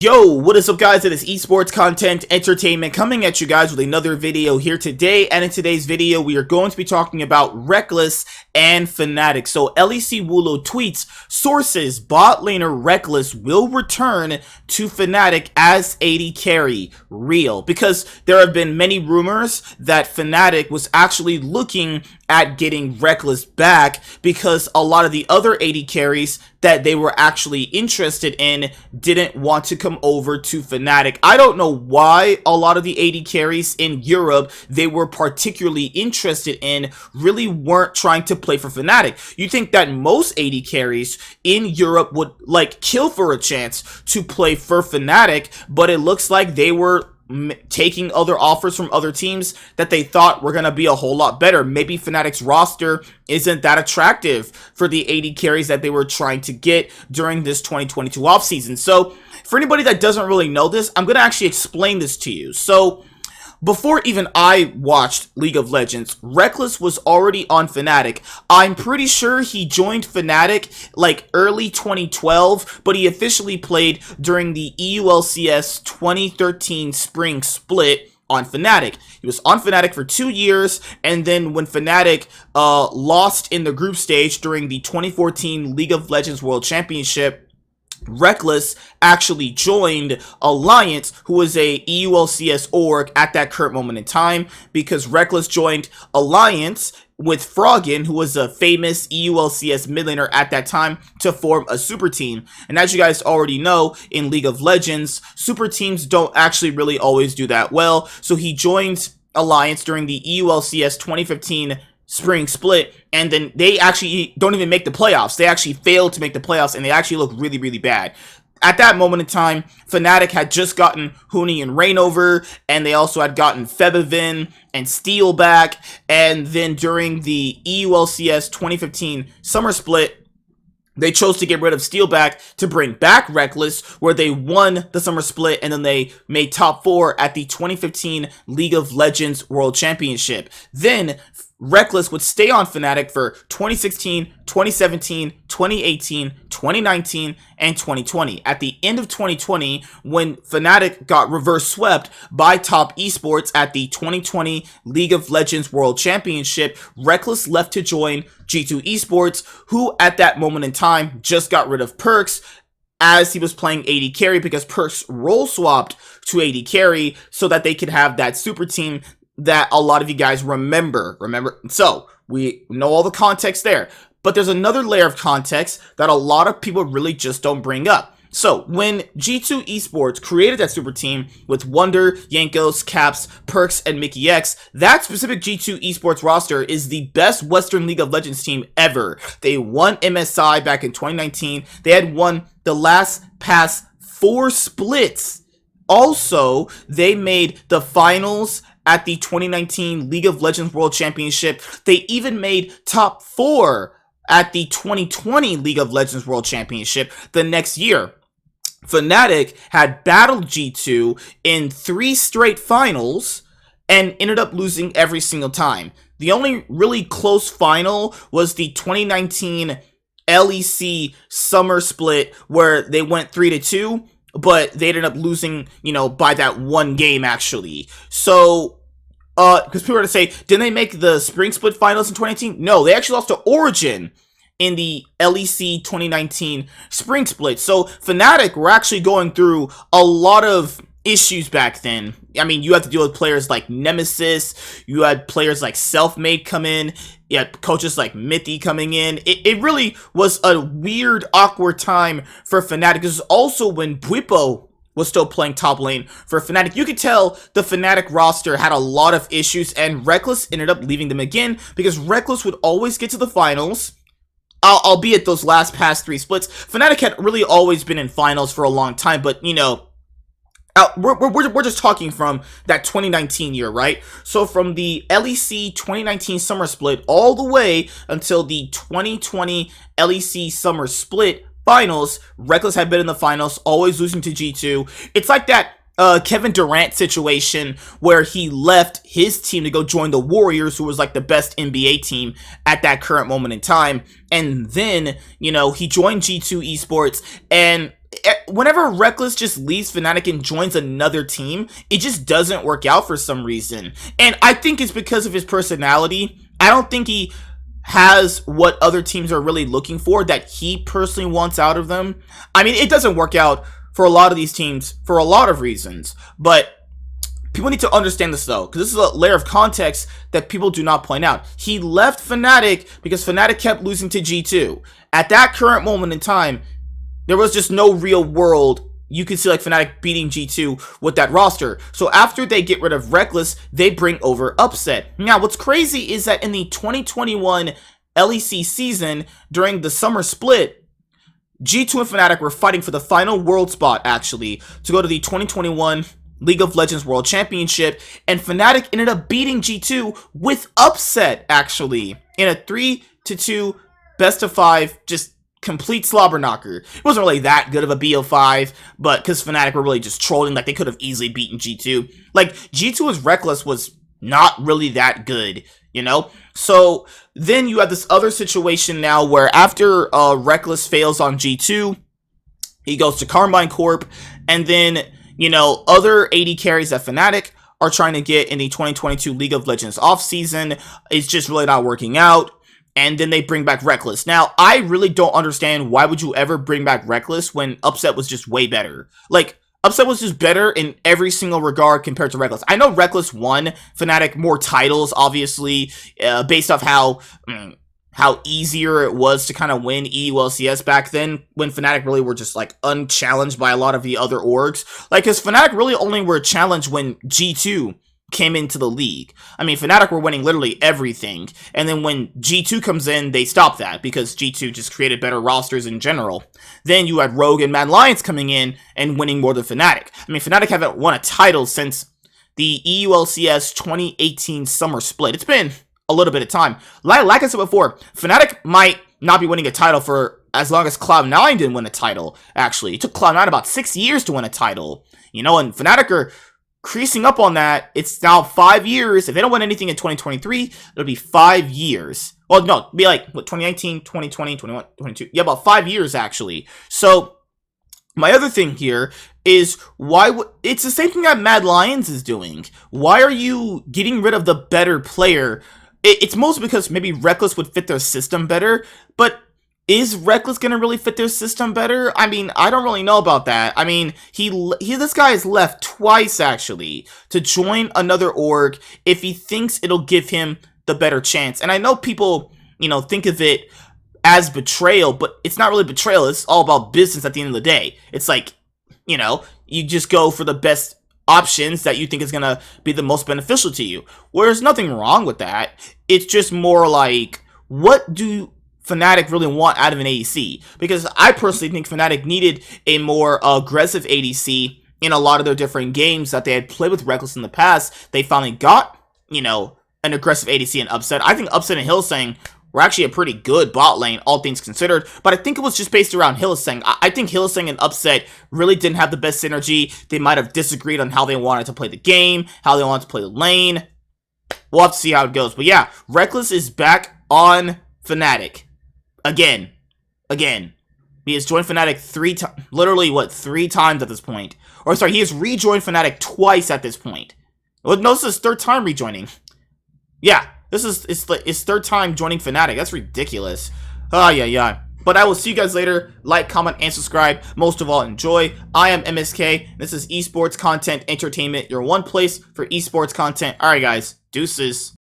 Yo, what is up guys? It is esports content entertainment coming at you guys with another video here today, and in today's video we are going to be talking about Rekkles and Fnatic. So LEC Wulo tweets, sources, bot laner Rekkles will return to Fnatic as AD carry. Real, because there have been many rumors that Fnatic was actually looking at getting Rekkles back because a lot of the other AD carries that they were actually interested in didn't want to come over to Fnatic. I don't know why a lot of the AD carries in Europe they were particularly interested in really weren't trying to play for Fnatic. You think that most AD carries in Europe would like kill for a chance to play for Fnatic, but it looks like they were taking other offers from other teams that they thought were going to be a whole lot better. Maybe Fnatic's roster isn't that attractive for the AD carries that they were trying to get during this 2022 offseason. So for anybody that doesn't really know this, I'm going to actually explain this to you. So before even I watched League of Legends, Rekkles was already on Fnatic. I'm pretty sure he joined Fnatic like early 2012, but he officially played during the EULCS 2013 spring split on Fnatic. He was on Fnatic for 2 years, and then when Fnatic lost in the group stage during the 2014 League of Legends World Championship, Rekkles actually joined Alliance, who was a EULCS org at that current moment in time, because Rekkles joined Alliance with Froggen, who was a famous EULCS mid laner at that time, to form a super team. And as you guys already know, in League of Legends, super teams don't actually really always do that well. So he joins Alliance during the EULCS 2015 spring split, and then they actually don't even make the playoffs. They actually failed to make the playoffs, and they actually look really, really bad. At that moment in time, Fnatic had just gotten Huni and Rain over, and they also had gotten Febevin and Steel back, and then during the EULCS 2015 summer split, they chose to get rid of Steel back to bring back Rekkles, where they won the summer split, and then they made top 4 at the 2015 League of Legends World Championship. Then Rekkles would stay on Fnatic for 2016, 2017, 2018, 2019, and 2020. At the end of 2020, when Fnatic got reverse swept by Top Esports at the 2020 League of Legends World Championship, Rekkles left to join G2 Esports, who at that moment in time just got rid of Perks as he was playing AD carry, because Perks role swapped to AD carry so that they could have that super team that a lot of you guys remember. So we know all the context there, but there's another layer of context that a lot of people really just don't bring up. So when G2 Esports created that super team with Wonder, Yankos, Caps, Perks, and Mickey X, that specific G2 Esports roster is the best Western League of Legends team ever. They won MSI back in 2019. They had won the past 4 splits. Also, they made the finals at the 2019 League of Legends World Championship. They even made top 4 at the 2020 League of Legends World Championship the next year. Fnatic had battled G2 in 3 straight finals and ended up losing every single time. The only really close final was the 2019 LEC summer split, where they went 3-2. But they ended up losing, by that one game, actually. So, because people are going to say, didn't they make the spring split finals in 2019? No, they actually lost to Origin in the LEC 2019 spring split. So, Fnatic were actually going through a lot of issues back then. I mean, you have to deal with players like Nemesis, you had players like Selfmade come in, you had coaches like Mithy coming in. It really was a weird, awkward time for Fnatic. This is also when Bwipo was still playing top lane for Fnatic. You could tell the Fnatic roster had a lot of issues, and Rekkles ended up leaving them again, because Rekkles would always get to the finals, albeit those past 3 splits. Fnatic had really always been in finals for a long time, but, we're just talking from that 2019 year, right? So from the LEC 2019 summer split all the way until the 2020 LEC summer split finals, Rekkles had been in the finals, always losing to G2. It's like that Kevin Durant situation where he left his team to go join the Warriors, who was like the best NBA team at that current moment in time. And then, you know, he joined G2 Esports, and whenever Rekkles just leaves Fnatic and joins another team, it just doesn't work out for some reason. And I think it's because of his personality. I don't think he has what other teams are really looking for that he personally wants out of them. I mean, it doesn't work out for a lot of these teams for a lot of reasons, but people need to understand this though, because this is a layer of context that people do not point out. He left Fnatic because Fnatic kept losing to G2. At that current moment in time, there was just no real world you could see like Fnatic beating G2 with that roster. So after they get rid of Rekkles, they bring over Upset. Now, what's crazy is that in the 2021 LEC season, during the summer split, G2 and Fnatic were fighting for the final world spot, actually, to go to the 2021 League of Legends World Championship, and Fnatic ended up beating G2 with Upset, actually, in a 3-2 best-of-5, just complete slobber knocker. It wasn't really that good of a BO5, but because Fnatic were really just trolling, like they could have easily beaten G2. Like, G2's Rekkles was not really that good, you know? So then you have this other situation now where after Rekkles fails on G2, he goes to Carmine Corp, and then, you know, other AD carries at Fnatic are trying to get in the 2022 League of Legends offseason. It's just really not working out. And then they bring back Rekkles. Now, I really don't understand why would you ever bring back Rekkles when Upset was just way better. Like, Upset was just better in every single regard compared to Rekkles. I know Rekkles won Fnatic more titles, obviously, based off how easier it was to kind of win EULCS back then, when Fnatic really were just, like, unchallenged by a lot of the other orgs. Like, because Fnatic really only were challenged when G2 came into the league. I mean, Fnatic were winning literally everything, and then when G2 comes in, they stop that, because G2 just created better rosters in general. Then you had Rogue and Mad Lions coming in and winning more than Fnatic. I mean, Fnatic haven't won a title since the EULCS 2018 summer split. It's been a little bit of time. Like I said before, Fnatic might not be winning a title for as long as Cloud9 didn't win a title, actually. It took Cloud9 about 6 years to win a title, you know, and Fnatic are creasing up on that. It's now 5 years. If they don't win anything in 2023, it'll be 5 years. Well, no, it'll be like, what, 2019, 2020, 21, 22. Yeah, about 5 years, actually. So, my other thing here is, it's the same thing that Mad Lions is doing. Why are you getting rid of the better player? It's mostly because maybe Rekkles would fit their system better, but is Rekkles gonna really fit their system better? I mean, I don't really know about that. I mean, this guy has left twice, actually, to join another org if he thinks it'll give him the better chance. And I know people, you know, think of it as betrayal, but it's not really betrayal. It's all about business at the end of the day. It's like, you know, you just go for the best options that you think is gonna be the most beneficial to you. Well, there's nothing wrong with that. It's just more like, what do Fnatic really want out of an ADC? Because I personally think Fnatic needed a more aggressive ADC in a lot of their different games that they had played with Rekkles in the past. They finally got, you know, an aggressive ADC in Upset. I think Upset and Hylissang were actually a pretty good bot lane, all things considered, but I think it was just based around Hylissang. I think Hylissang and Upset really didn't have the best synergy. They might have disagreed on how they wanted to play the game, how they wanted to play the lane. We'll have to see how it goes. But yeah, Rekkles is back on Fnatic. Again. He has joined Fnatic 3 times, literally, what, 3 times at this point. Or, sorry, he has rejoined Fnatic twice at this point. Well, no, this is his 3rd time rejoining. Yeah, this is his 3rd time joining Fnatic. That's ridiculous. Oh, yeah. But I will see you guys later. Like, comment, and subscribe. Most of all, enjoy. I am MSK. This is Esports Content Entertainment, your one place for esports content. Alright, guys. Deuces.